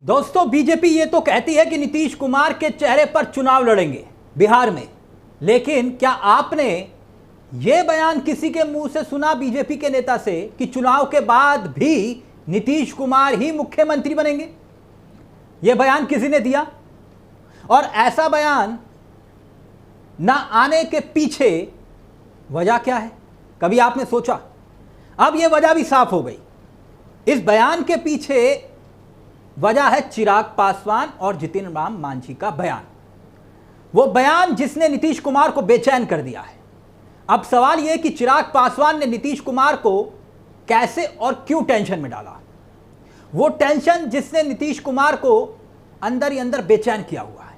दोस्तों, बीजेपी ये तो कहती है कि नीतीश कुमार के चेहरे पर चुनाव लड़ेंगे बिहार में, लेकिन क्या आपने ये बयान किसी के मुंह से सुना बीजेपी के नेता से कि चुनाव के बाद भी नीतीश कुमार ही मुख्यमंत्री बनेंगे? ये बयान किसी ने दिया? और ऐसा बयान ना आने के पीछे वजह क्या है, कभी आपने सोचा? अब यह वजह भी साफ हो गई। इस बयान के पीछे वजह है चिराग पासवान और जितिन राम मांझी का बयान, वो बयान जिसने नीतीश कुमार को बेचैन कर दिया है। अब सवाल यह कि चिराग पासवान ने नीतीश कुमार को कैसे और क्यों टेंशन में डाला। वो टेंशन जिसने नीतीश कुमार को अंदर ही अंदर बेचैन किया हुआ है,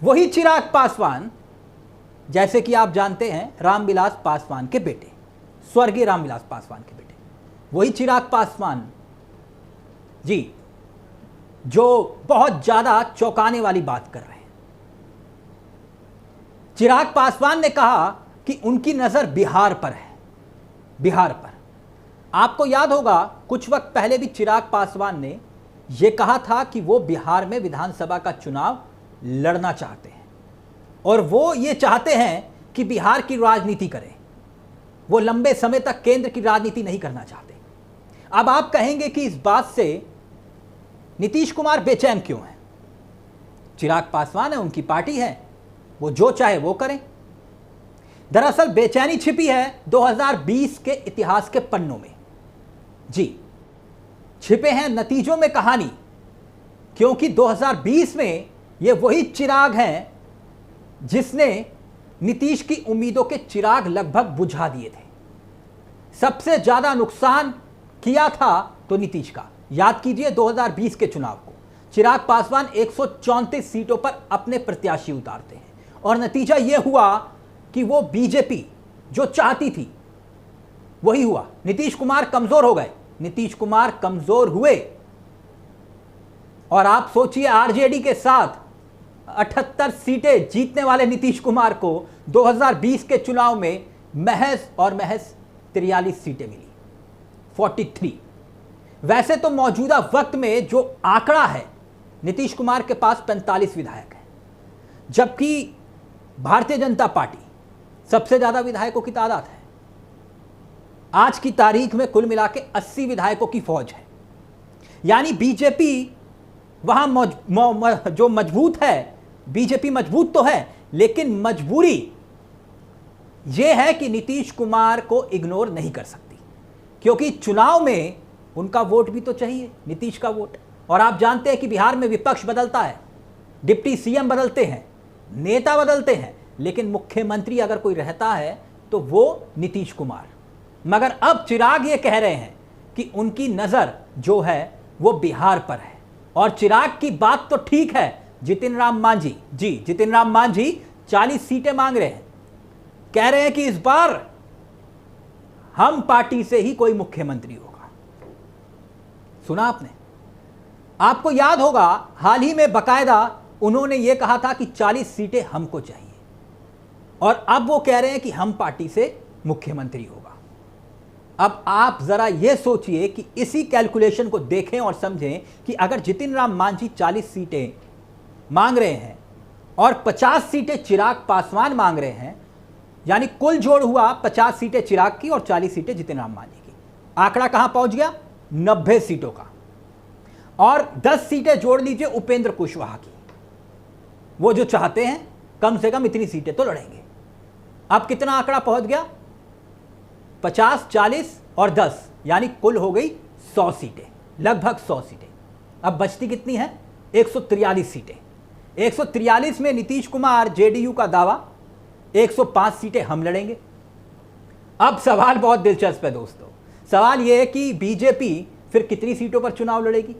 वही चिराग पासवान, जैसे कि आप जानते हैं, रामविलास पासवान के बेटे, स्वर्गीय रामविलास पासवान के बेटे, वही चिराग पासवान जी जो बहुत ज्यादा चौंकाने वाली बात कर रहे हैं। चिराग पासवान ने कहा कि उनकी नजर बिहार पर है, बिहार पर। आपको याद होगा कुछ वक्त पहले भी चिराग पासवान ने यह कहा था कि वो बिहार में विधानसभा का चुनाव लड़ना चाहते हैं और वो ये चाहते हैं कि बिहार की राजनीति करें, वो लंबे समय तक केंद्र की राजनीति नहीं करना चाहते। अब आप कहेंगे कि इस बात से नीतीश कुमार बेचैन क्यों है? चिराग पासवान है, उनकी पार्टी है, वो जो चाहे वो करें। दरअसल बेचैनी छिपी है 2020 के इतिहास के पन्नों में, जी छिपे हैं नतीजों में कहानी, क्योंकि 2020 में ये वही चिराग हैं जिसने नीतीश की उम्मीदों के चिराग लगभग बुझा दिए थे। सबसे ज्यादा नुकसान किया था तो नीतीश का। याद कीजिए 2020 के चुनाव को, चिराग पासवान 134 सीटों पर अपने प्रत्याशी उतारते हैं और नतीजा यह हुआ कि वो बीजेपी जो चाहती थी वही हुआ। नीतीश कुमार कमजोर हो गए, नीतीश कुमार कमजोर हुए और आप सोचिए आरजेडी के साथ 78 सीटें जीतने वाले नीतीश कुमार को 2020 के चुनाव में महज और महज 43 सीटें मिली, 43। वैसे तो मौजूदा वक्त में जो आंकड़ा है, नीतीश कुमार के पास 45 विधायक हैं, जबकि भारतीय जनता पार्टी सबसे ज्यादा विधायकों की तादाद है। आज की तारीख में कुल मिला के 80 विधायकों की फौज है। यानी बीजेपी वहां जो मजबूत है, बीजेपी मजबूत तो है, लेकिन मजबूरी यह है कि नीतीश कुमार को इग्नोर नहीं कर सकती, क्योंकि चुनाव में उनका वोट भी तो चाहिए, नीतीश का वोट। और आप जानते हैं कि बिहार में विपक्ष बदलता है, डिप्टी सीएम बदलते हैं, नेता बदलते हैं, लेकिन मुख्यमंत्री अगर कोई रहता है तो वो नीतीश कुमार। मगर अब चिराग ये कह रहे हैं कि उनकी नजर जो है वो बिहार पर है। और चिराग की बात तो ठीक है, जितिन राम मांझी, जी जितिन राम मांझी 40 सीटें मांग रहे हैं, कह रहे हैं कि इस बार हम पार्टी से ही कोई मुख्यमंत्री होगा। सुना आपने? आपको याद होगा हाल ही में बकायदा उन्होंने यह कहा था कि 40 सीटें हमको चाहिए, और अब वो कह रहे हैं कि हम पार्टी से मुख्यमंत्री होगा। अब आप जरा यह सोचिए कि इसी कैलकुलेशन को देखें और समझें कि अगर जितिन राम मांझी 40 सीटें मांग रहे हैं और 50 सीटें चिराग पासवान मांग रहे हैं, यानी कुल जोड़ हुआ 50 सीटें चिराग की और 40 सीटें जितिन राम मांझी की। आंकड़ा कहां पहुंच गया? 90 सीटों का। और 10 सीटें जोड़ लीजिए उपेंद्र कुशवाहा की, वो जो चाहते हैं कम से कम इतनी सीटें तो लड़ेंगे। अब कितना आंकड़ा पहुंच गया? 50, 40 और 10, यानी कुल हो गई 100 सीटें, लगभग 100 सीटें। अब बचती कितनी है? 143 सीटें। 143 में नीतीश कुमार, जेडीयू का दावा 105 सीटें हम लड़ेंगे। अब सवाल बहुत दिलचस्प है दोस्तों। सवाल यह है कि बीजेपी फिर कितनी सीटों पर चुनाव लड़ेगी?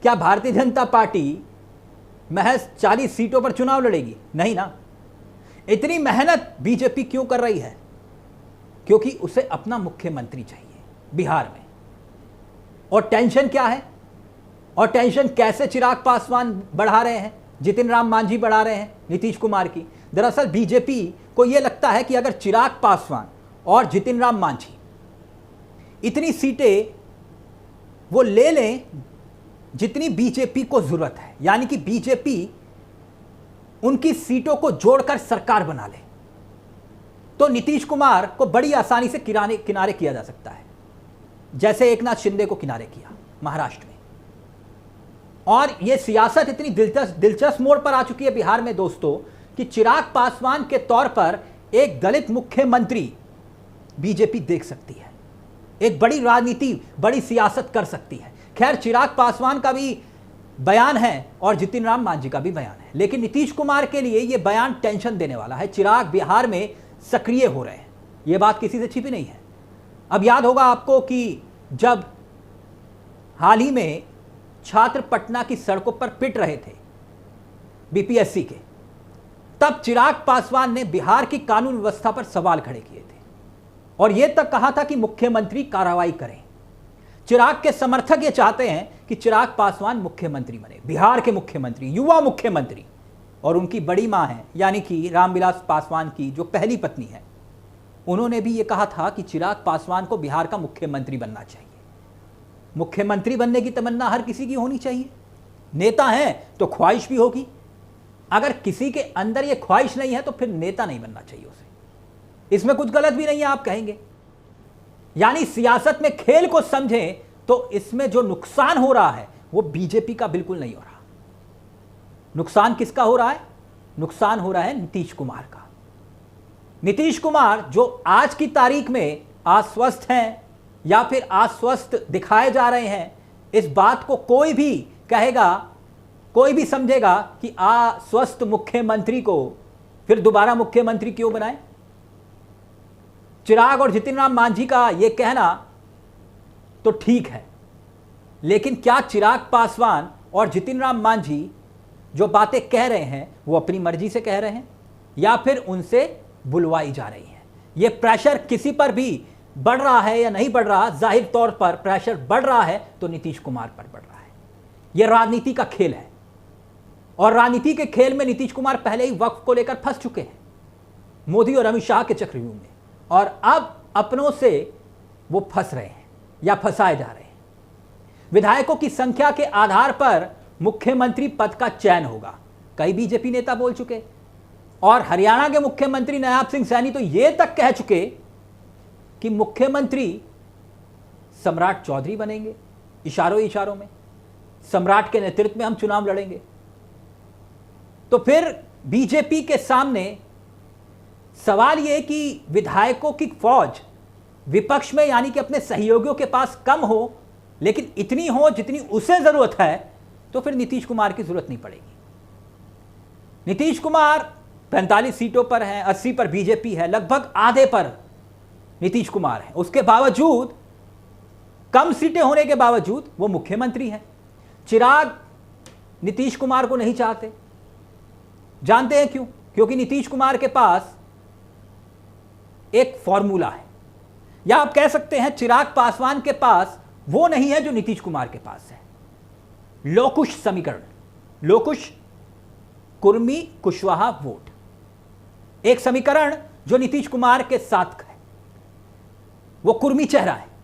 क्या भारतीय जनता पार्टी महज 40 सीटों पर चुनाव लड़ेगी? नहीं ना। इतनी मेहनत बीजेपी क्यों कर रही है? क्योंकि उसे अपना मुख्यमंत्री चाहिए बिहार में। और टेंशन क्या है? और टेंशन कैसे चिराग पासवान बढ़ा रहे हैं, जितिन राम मांझी बढ़ा रहे हैं नीतीश कुमार की? दरअसल बीजेपी को यह लगता है कि अगर चिराग पासवान और जितिन राम मांझी इतनी सीटें वो ले लें जितनी बीजेपी को जरूरत है, यानी कि बीजेपी उनकी सीटों को जोड़कर सरकार बना ले, तो नीतीश कुमार को बड़ी आसानी से किनारे किया जा सकता है, जैसे एकनाथ शिंदे को किनारे किया महाराष्ट्र में। और यह सियासत इतनी दिलचस्प मोड़ पर आ चुकी है बिहार में दोस्तों कि चिराग पासवान के तौर पर एक दलित मुख्यमंत्री बीजेपी देख सकती है, एक बड़ी राजनीति, बड़ी सियासत कर सकती है। खैर, चिराग पासवान का भी बयान है और जितिन राम मांझी का भी बयान है, लेकिन नीतीश कुमार के लिए यह बयान टेंशन देने वाला है। चिराग बिहार में सक्रिय हो रहे हैं, यह बात किसी से छिपी नहीं है। अब याद होगा आपको कि जब हाल ही में छात्र पटना की सड़कों पर पिट रहे थे बीपीएससी के, तब चिराग पासवान ने बिहार की कानून व्यवस्था पर सवाल खड़े किए थे और यह तक कहा था कि मुख्यमंत्री कार्रवाई करें। चिराग के समर्थक ये चाहते हैं कि चिराग पासवान मुख्यमंत्री बने, बिहार के मुख्यमंत्री, युवा मुख्यमंत्री। और उनकी बड़ी मां है, यानी कि रामविलास पासवान की जो पहली पत्नी है, उन्होंने भी ये कहा था कि चिराग पासवान को बिहार का मुख्यमंत्री बनना चाहिए। मुख्यमंत्री बनने की तमन्ना हर किसी की होनी चाहिए, नेता है तो ख्वाहिश भी होगी। अगर किसी के अंदर ये ख्वाहिश नहीं है तो फिर नेता नहीं बनना चाहिए उसे। इसमें कुछ गलत भी नहीं है, आप कहेंगे। यानी सियासत में खेल को समझें तो इसमें जो नुकसान हो रहा है वो बीजेपी का बिल्कुल नहीं हो रहा। नुकसान किसका हो रहा है? नुकसान हो रहा है नीतीश कुमार का। नीतीश कुमार जो आज की तारीख में आश्वस्त हैं या फिर आश्वस्त दिखाए जा रहे हैं, इस बात को कोई भी कहेगा, कोई भी समझेगा कि आश्वस्त मुख्यमंत्री को फिर दोबारा मुख्यमंत्री क्यों बनाए। चिराग और जितिन राम मांझी का यह कहना तो ठीक है, लेकिन क्या चिराग पासवान और जितिन राम मांझी जो बातें कह रहे हैं वो अपनी मर्जी से कह रहे हैं या फिर उनसे बुलवाई जा रही है? यह प्रेशर किसी पर भी बढ़ रहा है या नहीं बढ़ रहा, जाहिर तौर पर प्रेशर बढ़ रहा है तो नीतीश कुमार पर बढ़ रहा है। यह राजनीति का खेल है और राजनीति के खेल में नीतीश कुमार पहले ही वक्फ को लेकर फंस चुके हैं मोदी और अमित शाह के चक्रव्यूह में, और अब अपनों से वो फंस रहे हैं या फंसाए जा रहे हैं। विधायकों की संख्या के आधार पर मुख्यमंत्री पद का चयन होगा, कई बीजेपी नेता बोल चुके। और हरियाणा के मुख्यमंत्री नायाब सिंह सैनी तो ये तक कह चुके कि मुख्यमंत्री सम्राट चौधरी बनेंगे, इशारों में सम्राट के नेतृत्व में हम चुनाव लड़ेंगे। तो फिर बीजेपी के सामने सवाल यह कि विधायकों की फौज विपक्ष में, यानी कि अपने सहयोगियों के पास कम हो, लेकिन इतनी हो जितनी उसे जरूरत है, तो फिर नीतीश कुमार की जरूरत नहीं पड़ेगी। नीतीश कुमार 45 सीटों पर हैं, 80 पर बीजेपी है, लगभग आधे पर नीतीश कुमार है। उसके बावजूद, कम सीटें होने के बावजूद वो मुख्यमंत्री हैं। चिराग नीतीश कुमार को नहीं चाहते, जानते हैं क्यों? क्योंकि नीतीश कुमार के पास एक फॉर्मूला है, या आप कह सकते हैं चिराग पासवान के पास वो नहीं है जो नीतीश कुमार के पास है। लोकुश समीकरण, लोकुश कुर्मी कुशवाहा वोट, एक समीकरण जो नीतीश कुमार के साथ है, वो कुर्मी चेहरा है।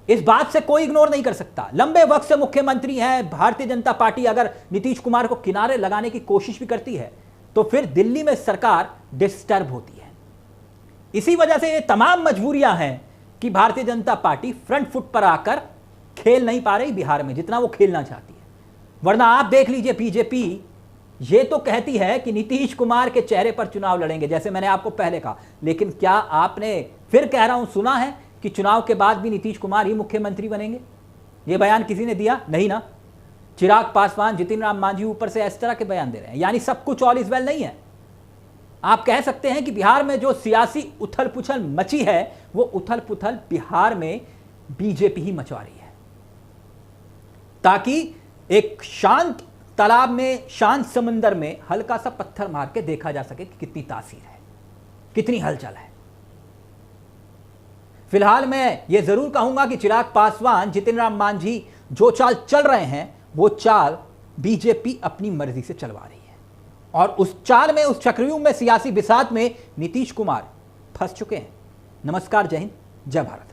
इस बात से कोई इग्नोर नहीं कर सकता। लंबे वक्त से मुख्यमंत्री हैं भारतीय जनता पार्टी, अगर नीतीश कुमार को किनारे लगाने की कोशिश भी करती है तो फिर दिल्ली में सरकार डिस्टर्ब होती है। इसी वजह से ये तमाम मजबूरियां हैं कि Bharatiya Janata party front foot पर आकर खेल नहीं पा रही बिहार में जितना वो खेलना चाहती है। वरना आप देख लीजिए, बीजेपी ये तो कहती है कि नीतीश कुमार के चेहरे पर चुनाव लड़ेंगे, जैसे मैंने आपको पहले कहा, लेकिन क्या आपने, फिर कह रहा हूं, सुना है कि चुनाव के बाद भी नीतीश कुमार ही मुख्यमंत्री बनेंगे? यह बयान किसी ने दिया? नहीं ना। चिराग पासवान, जितिन राम मांझी ऊपर से इस तरह के बयान दे रहे हैं, यानी सब कुछ ऑल इज वेल नहीं है। आप कह सकते हैं कि बिहार में जो सियासी उथल पुथल मची है, वो उथल पुथल बिहार में बीजेपी ही मचवा रही है, ताकि एक शांत तालाब में, शांत समंदर में हल्का सा पत्थर मार के देखा जा सके कि कितनी तासीर है, कितनी हलचल है। फिलहाल मैं ये जरूर कहूंगा कि चिराग पासवान, जितिन राम मांझी जो चाल चल रहे हैं, वो चाल बीजेपी अपनी मर्जी से चलवा रही है, और उस चाल में, उस चक्रव्यूह में, सियासी बिसात में नीतीश कुमार फंस चुके हैं। नमस्कार, जय हिंद, जय भारत।